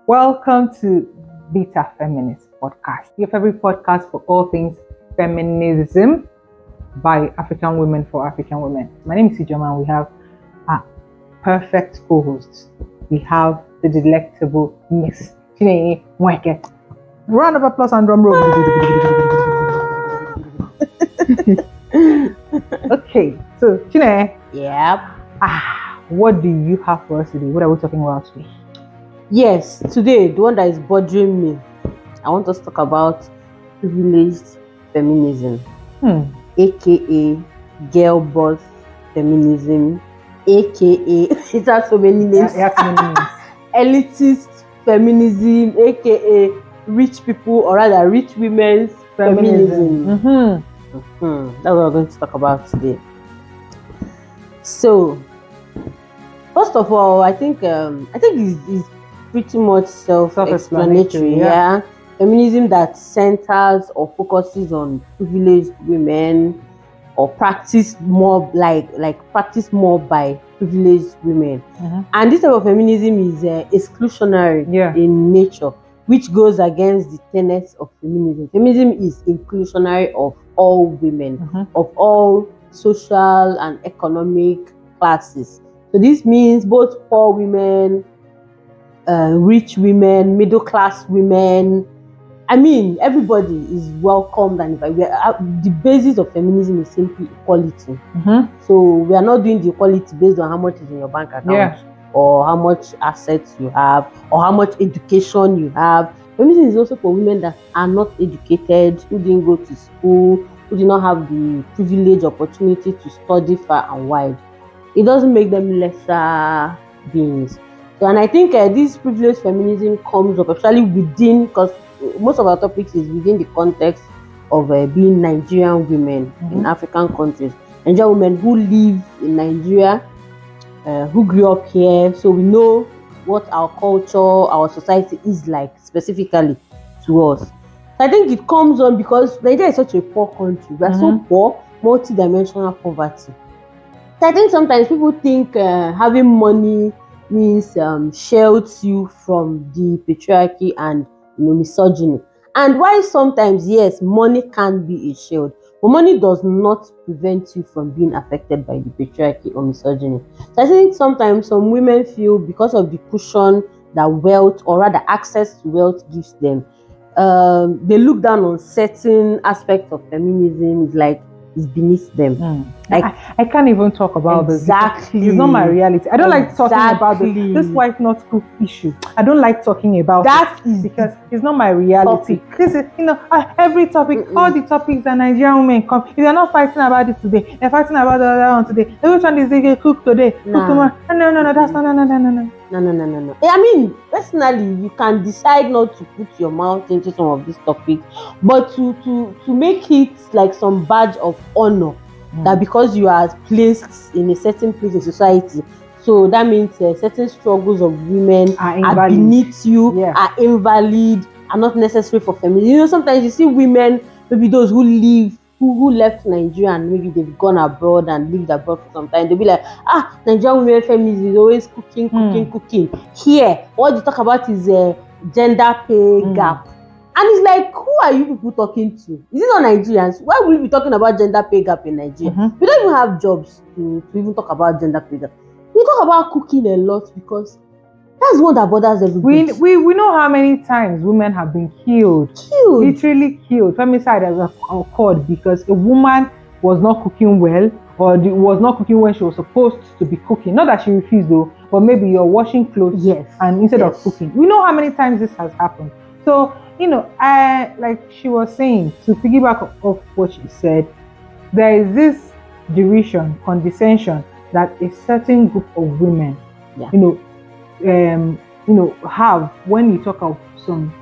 Welcome to Beta Feminist Podcast, your favorite podcast for all things feminism by African women for African women. My name is Ijoma and we have our perfect co-hosts. We have the delectable Miss Chinenye Mweke. Round of applause and drum roll. Okay, so Chinenye. Yep. What do you have for us today? What are we talking about today? Yes, today, the one that is bothering me, I want us to talk about privileged feminism, aka girl boss feminism, aka it has so many names. Elitist feminism, aka rich people, or rather rich women's feminism. That's what we're going to talk about today. So, first of all, I think it's pretty much self-explanatory. Yeah. Feminism that centers or focuses on privileged women, or practice more practice more by privileged women. And this type of feminism is exclusionary in nature, which goes against the tenets of feminism. Feminism is inclusionary of all women, of all social and economic classes. So this means both poor women, rich women, middle class women. I mean, everybody is welcomed, and the basis of feminism is simply equality. So we are not doing the equality based on how much is in your bank account, or how much assets you have, or how much education you have. Feminism is also for women that are not educated, who didn't go to school, who did not have the privilege, opportunity to study far and wide. It doesn't make them lesser beings. So, and I think this privileged feminism comes up actually within, because most of our topics is within the context of being Nigerian women in African countries. Nigerian women who live in Nigeria, who grew up here, so we know what our culture, our society is like specifically to us. So I think it comes on because Nigeria is such a poor country. We are so poor, multi-dimensional poverty. So I think sometimes people think having money means shields you from the patriarchy and misogyny. And while sometimes, yes, money can be a shield, but money does not prevent you from being affected by the patriarchy or misogyny. So I think sometimes some women feel, because of the cushion that wealth, or rather access to wealth, gives them, they look down on certain aspects of feminism, like is beneath them. Like I can't even talk about this. Exactly. It's not my reality. I don't like talking about this. This wife not cook issue. I don't like talking about that because it's not my reality. This is, every topic, all the topics that Nigerian women come. If they're not fighting about it today, they're fighting about the other one today. Which one is they cook today? Cook tomorrow? No. That's no. I mean, personally, you can decide not to put your mouth into some of these topics, but to make it like some badge of honor, that because you are placed in a certain place in society, so that means certain struggles of women are beneath you, are invalid, are not necessary for feminism. Sometimes you see women, maybe those who left Nigeria and maybe they've gone abroad and lived abroad for some time, they'll be like, Nigerian women feminism is always cooking. Here, what you talk about is a gender pay gap. And it's like, who are you people talking to? Is it not Nigerians? Why will we be talking about gender pay gap in Nigeria? We don't even have jobs to even talk about gender pay gap. We talk about cooking a lot because that's what that bothers everybody. We know how many times women have been killed. Literally killed. Femicide has occurred because a woman was not cooking well, or was not cooking when she was supposed to be cooking. Not that she refused though, but maybe you're washing clothes and instead of cooking. We know how many times this has happened. So, like she was saying, to piggyback off what she said, there is this derision, condescension that a certain group of women, have when you talk of some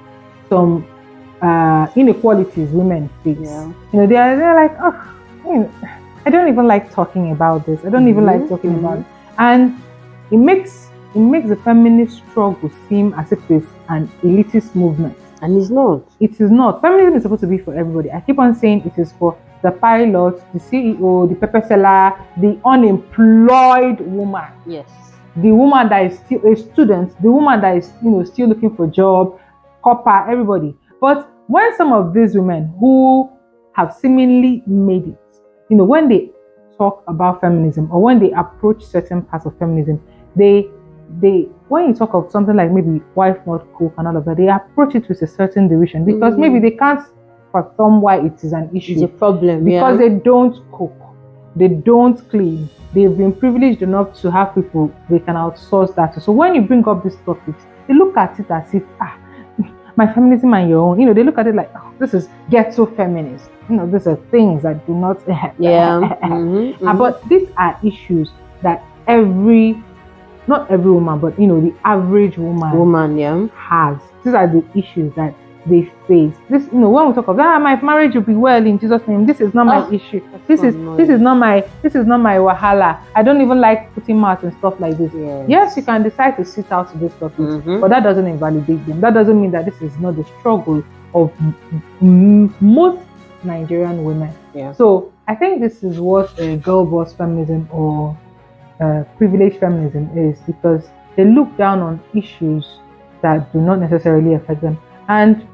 inequalities women face. They're like, I don't even like talking about this. I don't even like talking about it, and it makes the feminist struggle seem as if it's an elitist movement. And it's not. It is not. Feminism is supposed to be for everybody. I keep on saying it is for the pilot, the CEO, the pepper seller, the unemployed woman. Yes. the woman that is still a student, the woman that is, still looking for a job, copper, everybody. But when some of these women who have seemingly made it, when they talk about feminism or when they approach certain parts of feminism, they when you talk of something like maybe wife not cook and all of that, they approach it with a certain derision because maybe they can't fathom why it is an issue. It's a problem because they don't cook, they don't clean, they've been privileged enough to have people they can outsource that to. So when you bring up these topics, they look at it as if my feminism and your own, they look at it like, oh, this is ghetto feminist. These are things that do not but these are issues that not every woman, but the average woman has. These are the issues that they face. This, when we talk of my marriage will be well in Jesus' name. This is not my issue. This is not my wahala. I don't even like putting mouth and stuff like this. Yes, you can decide to sit out this topic, but that doesn't invalidate them. That doesn't mean that this is not the struggle of most Nigerian women. So I think this is what girl boss feminism or privileged feminism is, because they look down on issues that do not necessarily affect them. And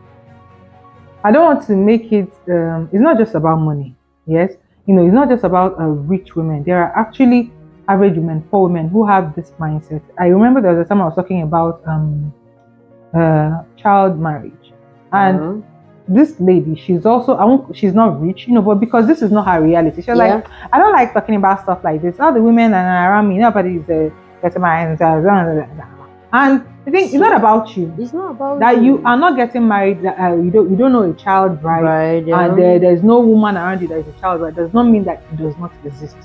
I don't want to make it, it's not just about money. Yes, it's not just about rich women. There are actually average women, poor women who have this mindset. I remember there was a time I was talking about child marriage, and this lady, she's she's not rich, but because this is not her reality, she's like, I don't like talking about stuff like this. All the women around me, nobody is getting my hands. And I think it's not about you. It's not about that you are not getting married. You don't know a child bride, and there's no woman around you that is a child bride. Does not mean that it does not exist.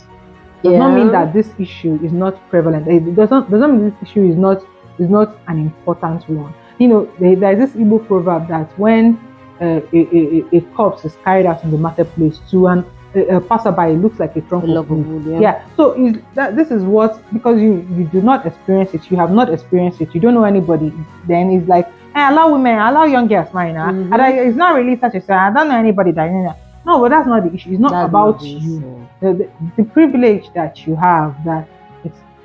Does not mean that this issue is not prevalent. It does not mean this issue is not an important one. There's this Igbo proverb that when a corpse is carried out in the marketplace to a passerby, it looks like a trunk of wood. So this is what, because you do not experience it, you have not experienced it, you don't know anybody, then it's like, allow women, allow young girls marry now. It's not really such a thing. I don't know anybody that. No, but that's not the issue. It's not about you. The privilege that you have, that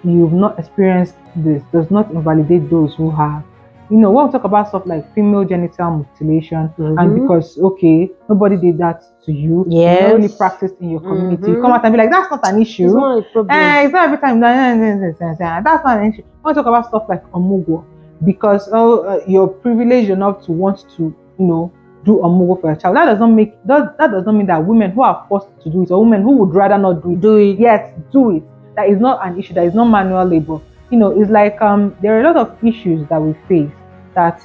you've not experienced this, does not invalidate those who have. When we talk about stuff like female genital mutilation, and because nobody did that to you, you not really practiced in your community, you come out and be like, that's not an issue. It's not a problem. It's not every time. That's not an issue. When we talk about stuff like omugo, because you're privileged enough to want to, do omugo for a child. That does not mean that women who are forced to do it, or women who would rather not do it, yet do it. That is not an issue. That is not manual labor. It's like there are a lot of issues that we face that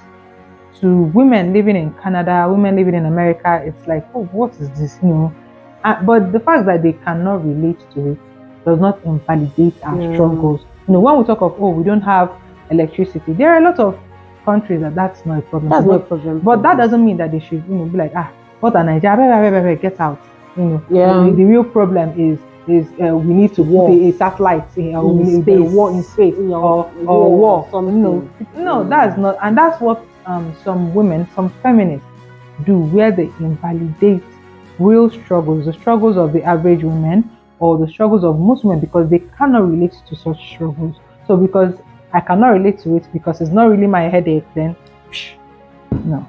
to women living in Canada, women living in America, it's like, oh, what is this? But the fact that they cannot relate to it does not invalidate our struggles. When we talk of, we don't have electricity, there are a lot of countries that's not a problem. That's not a problem. But that doesn't mean that they should, be like, what a Nigeria, get out. The real problem is we need to put a satellite war in space or war. No, that's not, and that's what some women, some feminists do, where they invalidate real struggles, the struggles of the average woman or the struggles of most women, because they cannot relate to such struggles. So because I cannot relate to it because it's not really my headache, then no.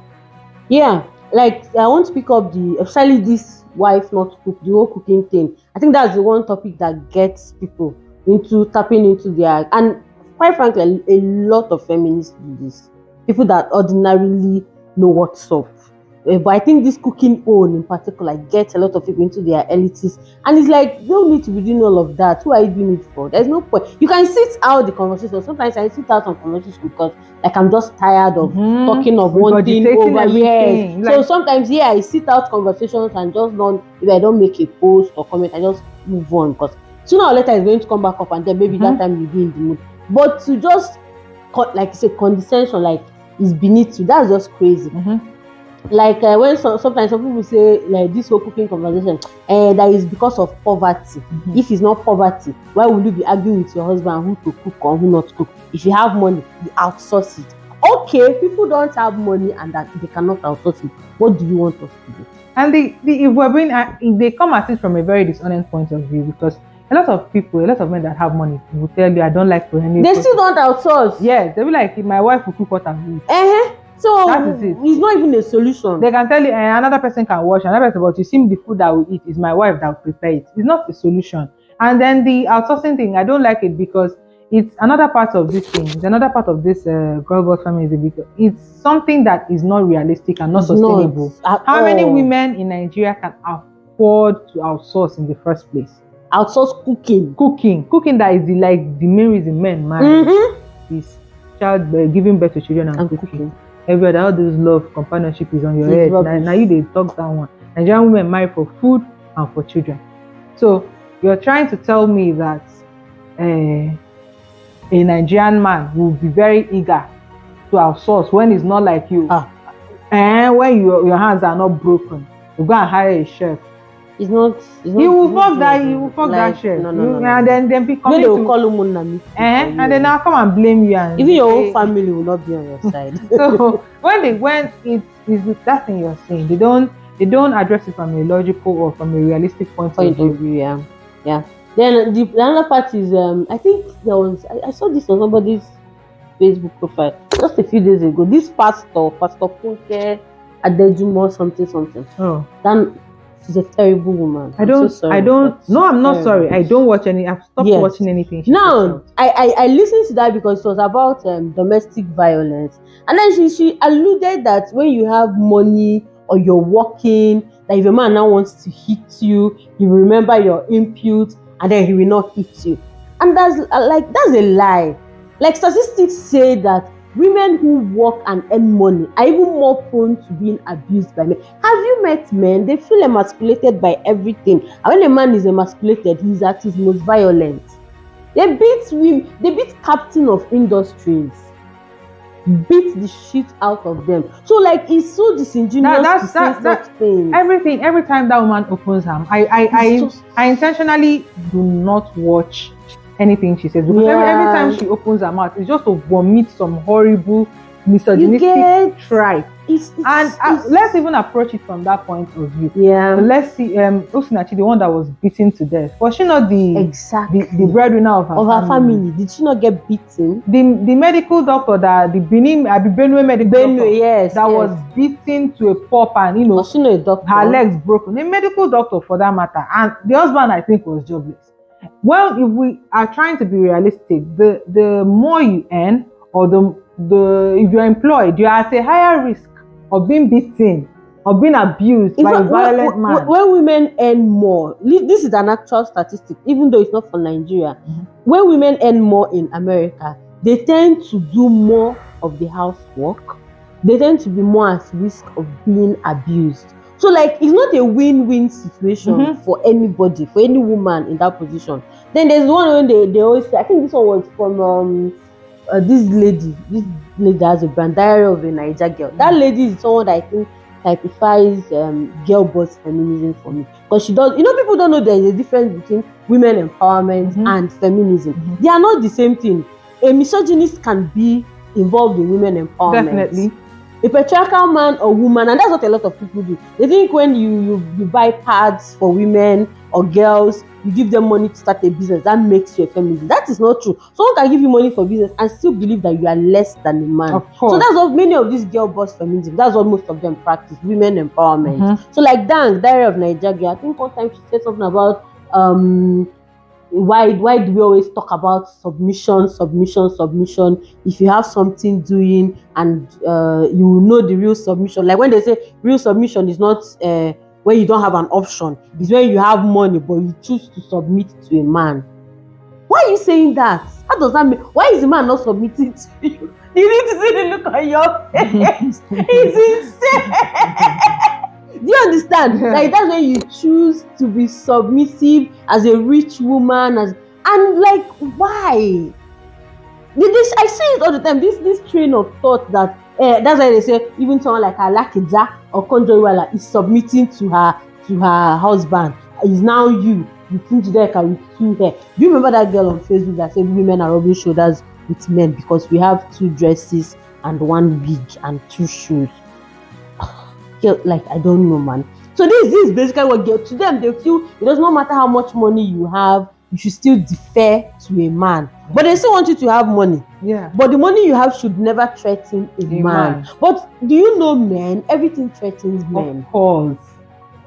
Yeah, like I want to pick up especially this wife not cook, the whole cooking thing. I think that's the one topic that gets people into tapping into their, and quite frankly, a lot of feminists do this. People that ordinarily know what's up. But I think this cooking own in particular gets a lot of people into their elitist, and it's like, you don't need to be doing all of that. Who are you doing it for? There's no point. You can sit out the conversation. Sometimes I sit out on conversations because I'm just tired of talking of one thing over. Yes. So sometimes I sit out conversations and just don't, if I don't make a post or comment, I just move on, because sooner or later it's going to come back up, and then maybe that time you'll be in the mood. But to just like you say, condescension, like is beneath you, that's just crazy. Like when sometimes some people say, like, this whole cooking conversation, that is because of poverty. If it's not poverty, why would you be arguing with your husband who to cook or who not to cook? If you have money, you outsource it. Okay, people don't have money and that they cannot outsource it. What do you want us to do? And if we're being, if they come at it from a very dishonest point of view, because a lot of people, a lot of men that have money will tell you, I don't like to any. They still don't outsource. Yes, they'll be like, my wife will cook what I eat. So that is it. It's not even a solution. They can tell you, another person can wash, another person, but you see the food that we eat is my wife that will prepare it. It's not a solution. And then the outsourcing thing, I don't like it because it's another part of this thing. It's another part of this girl boss feminism because it's something that is not realistic and not sustainable. How many women in Nigeria can afford to outsource in the first place? Outsource cooking. Cooking that is the main reason men marry is giving birth to children and cooking. Every other, all this love, companionship is on your head. Now you they talk that one. Nigerian women marry for food and for children. So you're trying to tell me that a Nigerian man will be very eager to outsource when it's not like you. And when your hands are not broken, you go and hire a chef. It's not. He will fuck that chef. No. And then be coming they will call him and then I'll come and blame you. And even your own family will not be on your side. So when it's that thing you're saying, they don't address it from a logical or from a realistic point of view. Yeah. Then the another part is I think I saw this on somebody's Facebook profile just a few days ago. This Pastor Funke Adejumo something. Oh. Then she's a terrible woman. I'm not sorry. I don't watch any. I've stopped watching anything. No, I listened to that because it was about domestic violence, and then she alluded that when you have money or you're working, that if a man now wants to hit you, you remember your input, and then he will not hit you, and that's a lie. Like statistics say that women who work and earn money are even more prone to being abused by men. Have you met men? They feel emasculated by everything. And when a man is emasculated, he's at his most violent. They beat captain of industries. Beat the shit out of them. So it's so disingenuous to say such things. Everything, every time that woman opens her mouth, I intentionally do not watch anything she says because every time she opens her mouth, it's just to vomit some horrible misogynistic tripe. Let's even approach it from that point of view. So let's see, Osinachi, the one that was beaten to death, was she not the breadwinner of her family? Did she not get beaten? The medical doctor, the Benue medical doctor, that was beaten to a pulp, and was she not a doctor? Her legs broken. A medical doctor for that matter, and the husband I think was jobless. Well, if we are trying to be realistic, the more you earn, or if you're employed, you are at a higher risk of being beaten or being abused by a violent man. When women earn more, this is an actual statistic, even though it's not for Nigeria. When women earn more in America, they tend to do more of the housework. They tend to be more at risk of being abused. So it's not a win-win situation for anybody, for any woman in that position. Then there's one when they always say, I think this one was from this lady has a brand, Diary of a Niger Girl. That lady is someone that I think typifies girl boss feminism for me, because she does. People don't know there's a difference between women empowerment and feminism. They are not the same thing. A misogynist can be involved in women empowerment. Definitely. A patriarchal man or woman, and that's what a lot of people do. They think when you buy pads for women or girls, you give them money to start a business, that makes you a feminist. That is not true. Someone can give you money for business and still believe that you are less than a man. Of course. So that's what many of these girl boss feminism, that's what most of them practice, women empowerment. So Diary of Nigeria, I think one time she said something about why do we always talk about submission? If you have something doing and you know the real submission, like when they say real submission is not when you don't have an option, it's when you have money but you choose to submit to a man. Why are you saying that? How does that mean? Why is the man not submitting to you? You need to see the look on your face. It's insane. Do you understand? That's when you choose to be submissive as a rich woman, why? I see it all the time. This train of thought that that's why they say even someone like Alakija or Konjoiwala is submitting to her husband. Is now you think Judeka with two hair. Do you remember that girl on Facebook that said women are rubbing shoulders with men because we have 2 dresses and 1 wig and 2 shoes? I don't know, man. So this is basically what to them, they feel it does not matter how much money you have, you should still defer to a man. But they still want you to have money. Yeah. But the money you have should never threaten a man. But do you know men? Everything threatens men. Of course.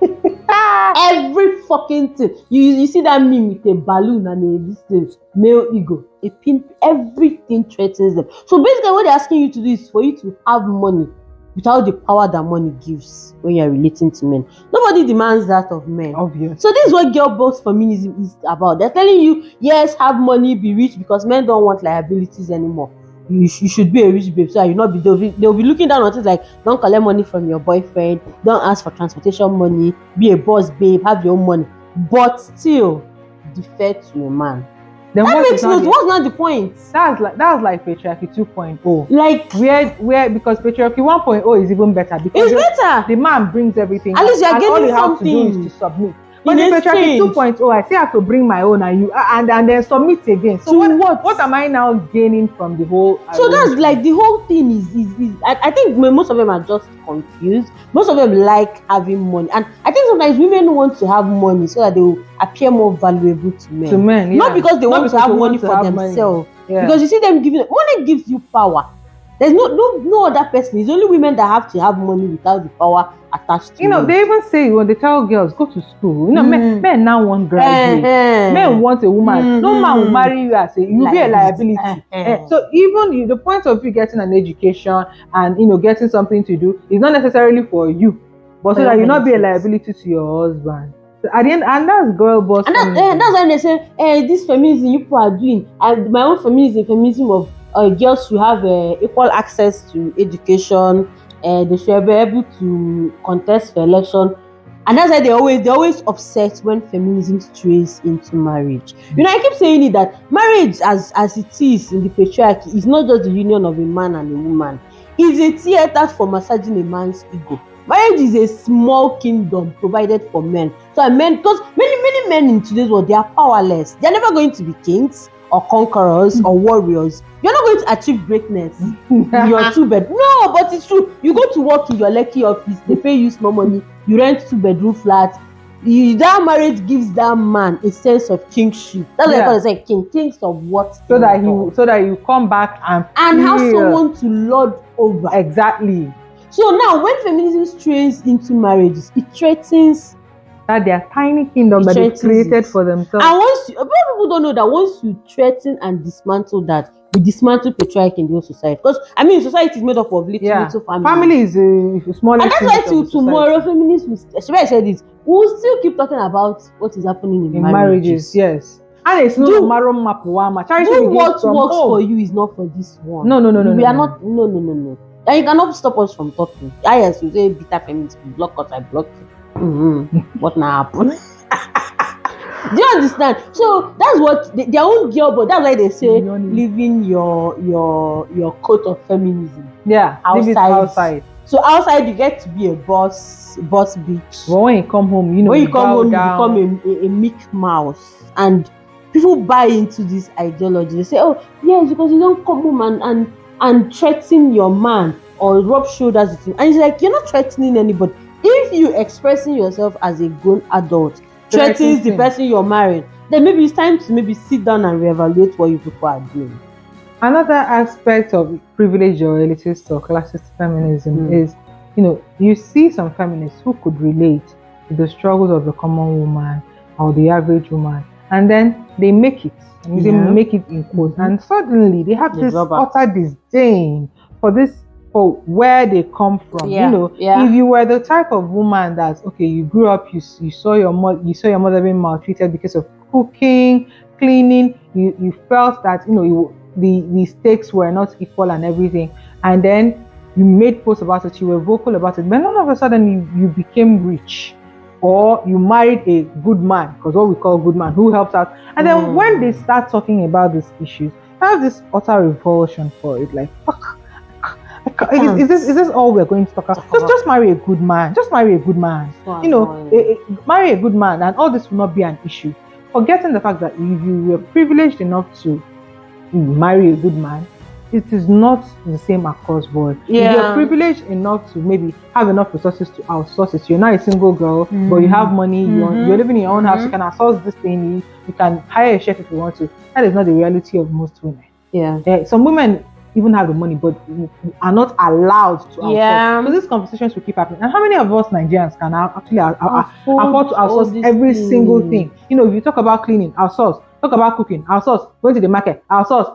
Every fucking thing. You see that meme with a balloon and this thing, male ego. A pin, everything threatens them. So basically what they're asking you to do is for you to have money without the power that money gives when you're relating to men. Nobody demands that of men. Obvious. So this is what girl boss feminism is about. They're telling you, yes, have money, be rich, because men don't want liabilities anymore. You should be a rich babe, so you not be they'll be looking down on things like don't collect money from your boyfriend, don't ask for transportation money, be a boss babe, have your own money, but still defer to a man. Then that makes no. What's not the point? That's like patriarchy 2.0. Like where because patriarchy 1.0 is even better because it's better. The man brings everything. At least you're getting all you something. have to do is to submit. But in patriarchy 2.0, I still have to bring my own and then submit again. So what am I now gaining from the whole? So that's like the whole thing is I think most of them are just confused. Most of them like having money, and I think sometimes women want to have money so that they will appear more valuable to men. To men, yeah. Not because they want to have money for themselves. Yeah. Because you see them giving money gives you power. There's no other person. It's only women that have to have money without the power attached to it. They even say when they tell girls go to school. Men now want graduate. Men want a woman. No man will marry you as you'll be a liability. So even the point of you getting an education and getting something to do is not necessarily for you, but so that you not be a liability to your husband. So at the end, and that's girl boss. And that's why they say, this feminism you people are doing. And my own feminism of girls should have equal access to education. They should be able to contest for election, and that's why they're always upset when feminism strays into marriage. I keep saying it that marriage, as it is in the patriarchy, is not just the union of a man and a woman. It's a theater for massaging a man's ego. Marriage is a small kingdom provided for men. So men, because many men in today's world, they are powerless. They're never going to be kings or conquerors or warriors. You're not going to achieve greatness in your 2-bed. No, but it's true. You go to work in your Lekki office, they pay you small money, you rent 2-bedroom flat. That marriage gives that man a sense of kingship. That's why I say kings of what? So that you come back and have someone to lord over. Exactly. So now when feminism strays into marriages, it threatens that they are tiny kingdom that they created for themselves. And people don't know that once you threaten and dismantle that, you dismantle patriarchy in the whole society. Because society is made up of little families. Family is a small. And that's why till tomorrow, feminists I said this, we will still keep talking about what is happening in marriages. Yes. And it's not do what works for you is not for this one. No. We are not. No. And you cannot stop us from talking. Yes, you say bitter feminists, block us, I block you. What now happen? Do you understand? So that's what their own girl, but that's why they say leaving your coat of feminism. Yeah, outside. So outside you get to be a boss bitch. But when you come home, you become a meek mouse, and people buy into this ideology. They say, oh yes, because you don't come home and threaten your man or rub shoulders with him, and it's like you're not threatening anybody. If you expressing yourself as a grown adult threatens the person you're marrying, then maybe it's time to sit down and reevaluate what you people are doing. Another aspect of privilege or elitist or classist feminism is, you see some feminists who could relate to the struggles of the common woman or the average woman, and then they make it. They make it in quotes, and suddenly they have this utter disdain for where they come from. If you were the type of woman that you grew up, you saw your mother being maltreated because of cooking, cleaning, you felt that the stakes were not equal and everything, and then you made posts about it, you were vocal about it, but all of a sudden you became rich, or you married a good man, because what we call good man who helps out, and then when they start talking about these issues, I have this utter revulsion for it. Like, fuck, is this all we're going to talk about? Just marry a good man. Just marry a good man. Marry a good man, and all this will not be an issue. Forgetting the fact that if you were privileged enough to marry a good man, it is not the same across board. If you're privileged enough to maybe have enough resources to outsource it, you're not a single girl, but you have money, you're living in your own house, you can outsource this thing, you can hire a chef if you want to. That is not the reality of most women. Some women even have the money, but are not allowed to outsource. So these conversations will keep happening. And how many of us Nigerians can actually afford to outsource every single thing? You know, if you talk about cleaning, outsource. Talk about cooking, outsource. Going to the market, outsource.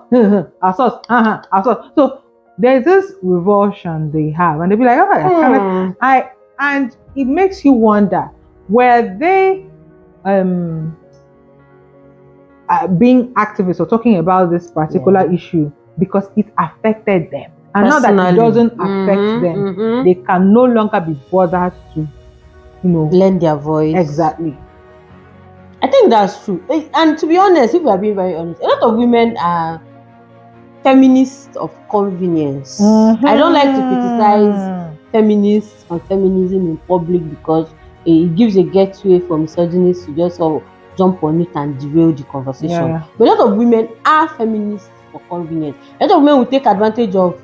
Outsource. Outsource. So there's this revulsion they have, and they'll be like, "Oh, and it makes you wonder, were they being activists or talking about this particular issue because it affected them, and now that it doesn't affect them, they can no longer be bothered to, lend their voice. Exactly. I think that's true. And to be honest, if we are being very honest, a lot of women are feminists of convenience. I don't like to criticize feminists and feminism in public because it gives a gateway for misogynists to just jump on it and derail the conversation. But a lot of women are feminists for convenience. A lot of women will take advantage of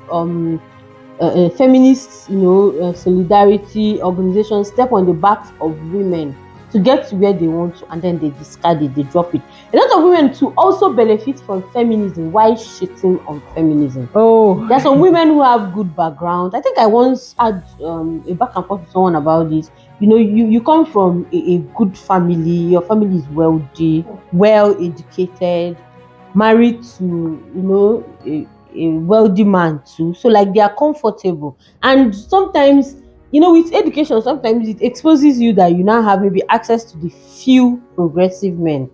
feminist, solidarity organizations, step on the backs of women to get to where they want to, and then they discard it, they drop it. A lot of women too also benefit from feminism while shitting on feminism. There are some women who have good background. I think I once had a back and forth with someone about this. You come from a good family, your family is wealthy, well educated, married to a wealthy man too, so like they are comfortable. And sometimes, with education, sometimes it exposes you that you now have maybe access to the few progressive men,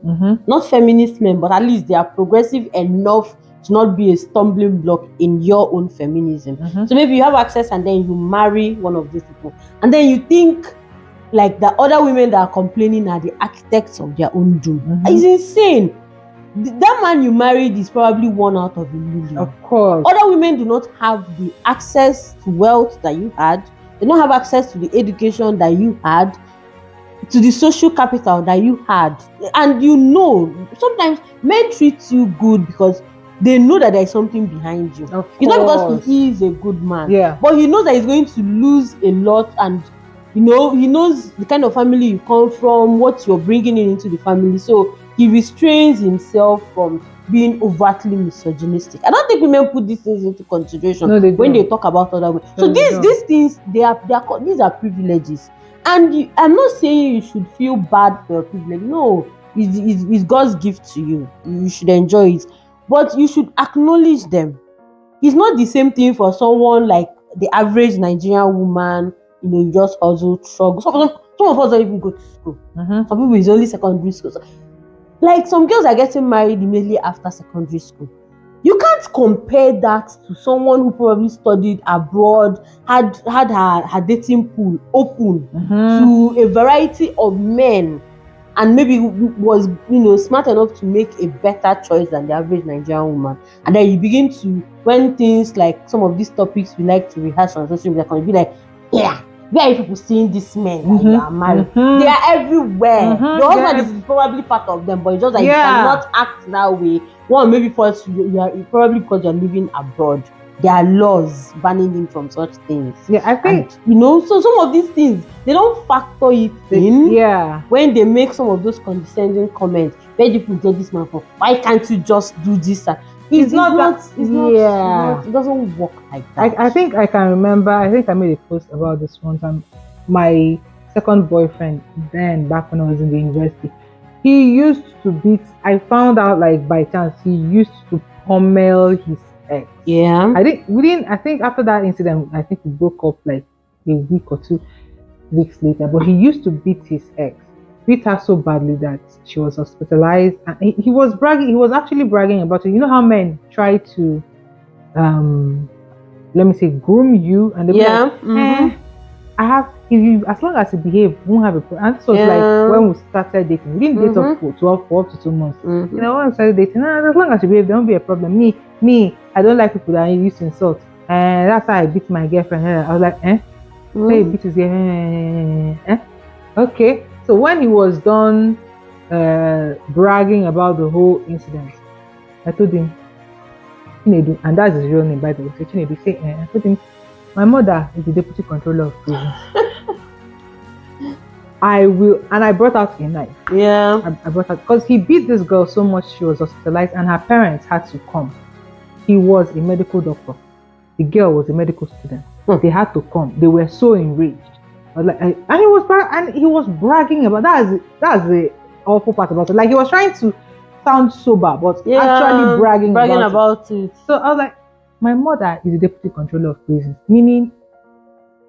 not feminist men, but at least they are progressive enough to not be a stumbling block in your own feminism. So maybe you have access, and then you marry one of these people, and then you think like the other women that are complaining are the architects of their own doom. It's insane. That man you married is probably one out of a million. Of course. Other women do not have the access to wealth that you had. They don't have access to the education that you had, to the social capital that you had. And sometimes men treat you good because they know that there is something behind you. It's not because he is a good man. But he knows that he's going to lose a lot, and he knows the kind of family you come from, what you're bringing into the family. So he restrains himself from being overtly misogynistic. I don't think women put these things into consideration when they talk about other women. So these things, these are privileges. And I'm not saying you should feel bad for your privilege. No, it's God's gift to you. You should enjoy it. But you should acknowledge them. It's not the same thing for someone like the average Nigerian woman, you just hustle, struggle. Some of us don't even go to school. Some people is only secondary school. So, like some girls are getting married immediately after secondary school. You can't compare that to someone who probably studied abroad, had her dating pool open to a variety of men, and maybe was smart enough to make a better choice than the average Nigerian woman. And then you begin to, when things like some of these topics we like to rehash on social media, can be like, where are people seeing these men that you are married? They are everywhere. Your husband is probably part of them, but it's just like you cannot act that way. One, maybe first probably because you're living abroad. There are laws banning him from such things. I think so some of these things they don't factor it in. When they make some of those condescending comments, where do you get this man for? Why can't you just do this? It doesn't work like that. I think I can remember, I think I made a post about this one time. My second boyfriend, then back when I was in the university, he used to beat, I found out like by chance, he used to pummel his ex. I think after that incident, I think we broke up like a week or 2 weeks later, but he used to beat his ex. Beat her so badly that she was hospitalized, and he was actually bragging about it. You know how men try to let me say groom you, and they I have, if you, as long as you behave, you won't have a problem. And this was like when we started dating. We didn't date up for up to 2 months. When we started dating, as long as you behave, there won't be a problem. Me, I don't like people that used to insult, and that's how I beat my girlfriend. I was like, Hey, beat his girlfriend. Okay. So when he was done bragging about the whole incident, I told him, Chinedu, and that's his real name, by the way. So Chinedu say, I told him, my mother is the deputy controller of prisons. I will, and I brought out a knife. Yeah. I brought out, because he beat this girl so much she was hospitalized, and her parents had to come. He was a medical doctor. The girl was a medical student. They had to come. They were so enraged. I was like, and he was bragging about that's the awful part about it. Like, he was trying to sound sober, but actually bragging about it. So I was like, my mother is the deputy controller of prisons, meaning,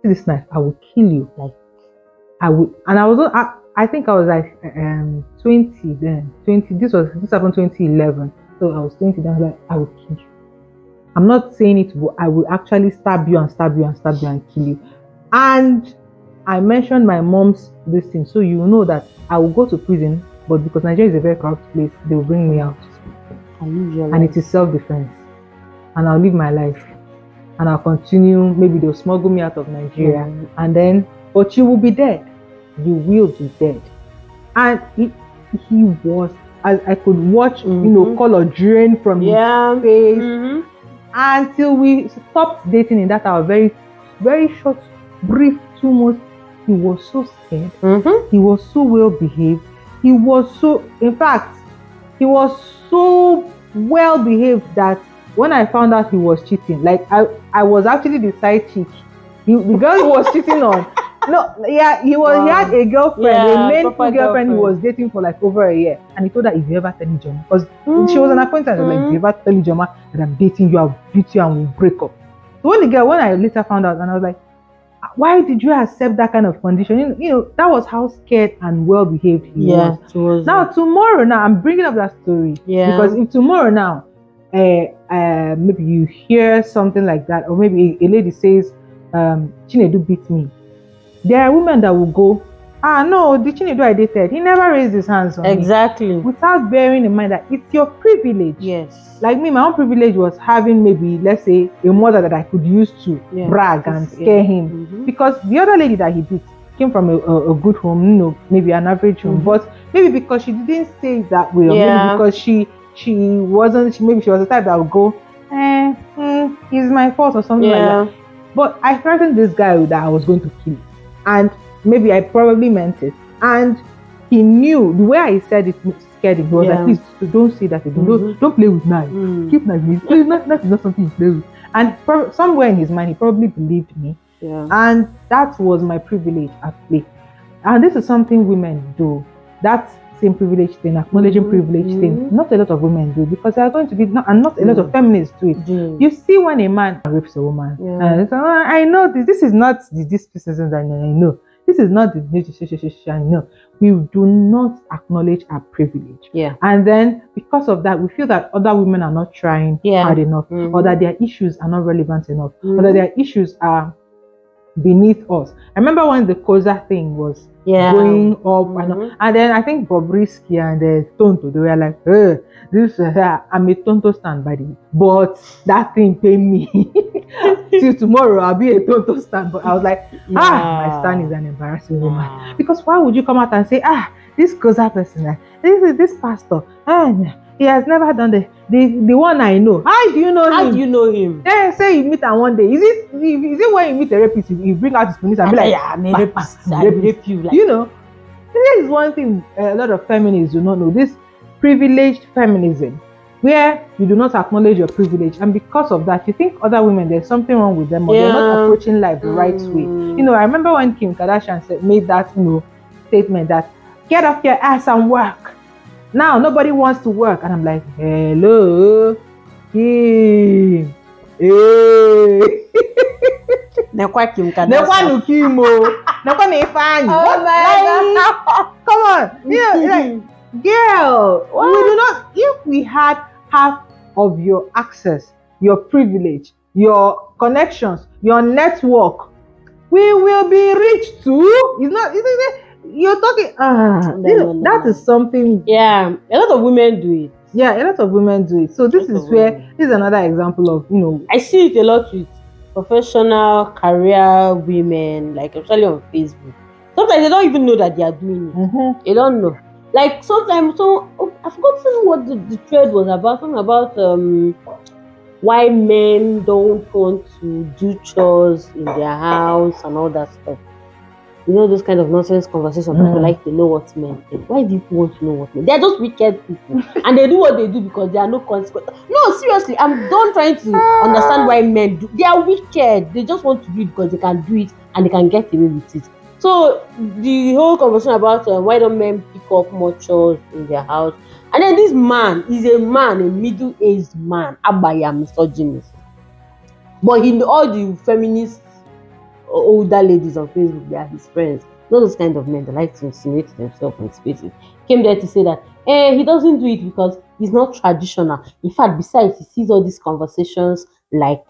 see this knife, I will kill you. Like, I would, and I think I was like 20 then. 20. This happened 2011. So I was 20 then. I was like, I will kill you. I'm not saying it, but I will actually stab you and stab you and stab you and kill you. And I mentioned my mom's this thing, so you know that I will go to prison, but because Nigeria is a very corrupt place, they will bring me out. And it is self-defense. And I'll live my life. And I'll continue. Maybe they'll smuggle me out of Nigeria. And then, but you will be dead. You will be dead. And he was, as I could watch, color drain from his face. Until we stopped dating in that our very, very short, brief 2 months. He was so scared. He was so well behaved. He was so, in fact, he was so well behaved that when I found out he was cheating, like I was actually the side chick. The girl he was cheating on. He had a girlfriend, a main girlfriend he was dating for like over a year. And he told her, if you ever tell Ijoma, because she was an acquaintance, like, if you ever tell Ijoma that I'm dating you, I'll beat you and we'll break up. So when I later found out, and I was like, why did you accept that kind of condition? That was how scared and well behaved he was. Now tomorrow, I'm bringing up that story because if tomorrow now, maybe you hear something like that, or maybe a lady says, Chinedu beat me. There are women that will go, no, the Chinedu I dated, he never raised his hands on me. Without bearing in mind that it's your privilege. Yes. Like me, my own privilege was having maybe, let's say, a mother that I could use to brag and scare him. Because the other lady that he beat came from a good home, maybe an average home. But maybe because she didn't say it that way, or maybe because she was the type that would go, it's my fault or something like that. But I threatened this guy that I was going to kill. And maybe I probably meant it. And he knew the way I said it scared him. He was like, please don't say that again. Don't play with knife. Keep knife. That is not something you play with. And somewhere in his mind, he probably believed me. And that was my privilege at play. And this is something women do. That same privilege thing, acknowledging privilege thing, not a lot of women do, because there are going to be, and not a lot of feminists do it. You see when a man rapes a woman, and so, I know this is not the disposition that I know. This is not the no. We do not acknowledge our privilege. And then because of that, we feel that other women are not trying hard enough, or that their issues are not relevant enough, or that their issues are beneath us. I remember when the COSA thing was going up, and then I think Bobrisky and Tonto, they were like, I'm a Tonto stand, by the way, but that thing paid me. Till tomorrow I'll be a Tonto stand. But I was like, my stand is an embarrassing woman. Because why would you come out and say, this COSA person, this pastor, he has never done the one I know. How do you know him? How do you know him? They say you meet him one day. Is it when you meet a rapist, you bring out his police and be like, I'm a rapist, I rape you. This is one thing a lot of feminists do not know. This privileged feminism, where you do not acknowledge your privilege, and because of that, you think other women, there's something wrong with them, or they're not approaching life the right way. I remember when Kim Kardashian made that statement that get off your ass and work. Now nobody wants to work, and I'm like, hello, Kim, Nekwa Kim Kardashian. Nekwa Kimo, Nekwa Nefani. Come on, girl. We do not. If we had half of your access, your privilege, your connections, your network, we will be rich too. It's not. You're talking. That is something. A lot of women do it. A lot of women do it. So this is another example of I see it a lot with professional career women, like especially on Facebook. Sometimes they don't even know that they are doing it. They don't know. Like sometimes, I've forgotten what the thread was about. Something about why men don't want to do chores in their house and all that stuff. You know, those kind of nonsense conversations. People like to know what men think. Why do people want to know what men? They're just wicked people, and they do what they do because there are no consequences. No, seriously, I'm done trying to understand why men do. They are wicked. They just want to do it because they can do it and they can get away with it. So the whole conversation about why don't men pick up more chores in their house, and then this man is a middle-aged man, Abaya misogynist, but all the feminists, older ladies on Facebook, they are his friends. Not those kind of men that like to insinuate themselves in spaces. Came there to say that he doesn't do it because he's not traditional. In fact, besides, he sees all these conversations like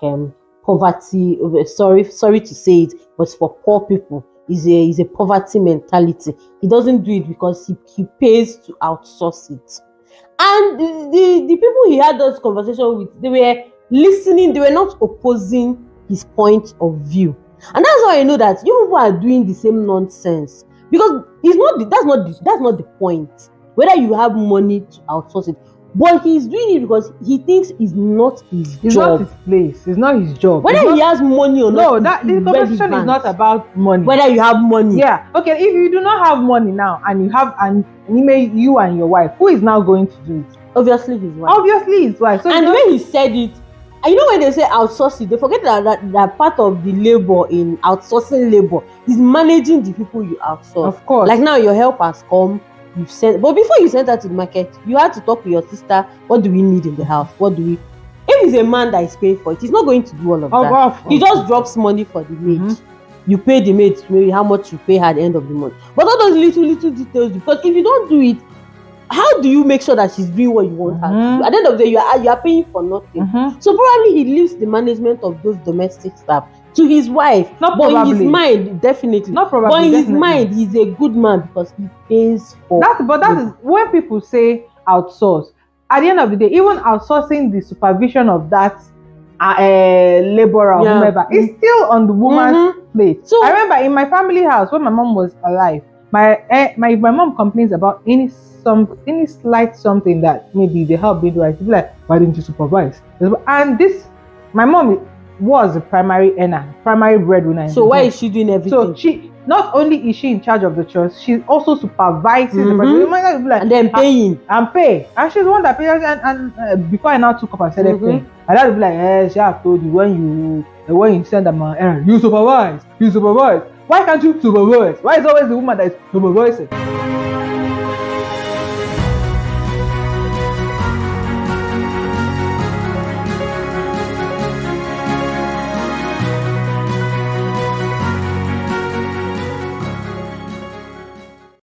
poverty. Sorry to say it, but for poor people, is a poverty mentality. He doesn't do it because he pays to outsource it. And the people he had those conversations with, they were listening. They were not opposing his point of view. And that's why I know that you people are doing the same nonsense, because that's not the point. Whether you have money to outsource it, but he's doing it because he thinks it's not his job. It's not his place. It's not his job. Whether he has money or not. No, the conversation is not about money. Whether you have money. Yeah. Okay. If you do not have money now, and you and your wife, who is now going to do it? Obviously his wife. Obviously his wife. So and the way he said it. And you know when they say outsourcing, they forget that part of the labor in outsourcing labor is managing the people you outsource. Of course. Like now your help has come, you've sent, but before you sent her to the market, you had to talk with your sister. What do we need in the house? If it's a man that is paying for it, he's not going to do all of that. He just drops money for the maid. Mm-hmm. You pay the maid maybe how much you pay her at the end of the month. But all those little details, because if you don't do it, how do you make sure that she's doing what you want her to do? At the end of the day, you are paying for nothing. So probably he leaves the management of those domestic staff to his wife. In his mind, definitely. Not probably. But in his mind, he's a good man because he pays for. That is when people say outsource. At the end of the day, even outsourcing the supervision of that laborer or whomever is still on the woman's plate. So I remember in my family house when my mom was alive, my mom complains about any slight something that maybe the help did right. She'd be like, why didn't you supervise? And my mom was a primary breadwinner. So why is she doing everything? So she not only is she in charge of the church, she's also supervising the person. And then paying. And pay. And she's the one that pays. And before I now took up and started paying, and that would be like, she have told you when you send them an errand, you supervise. Why can't you supervise? Why is always the woman that is supervising?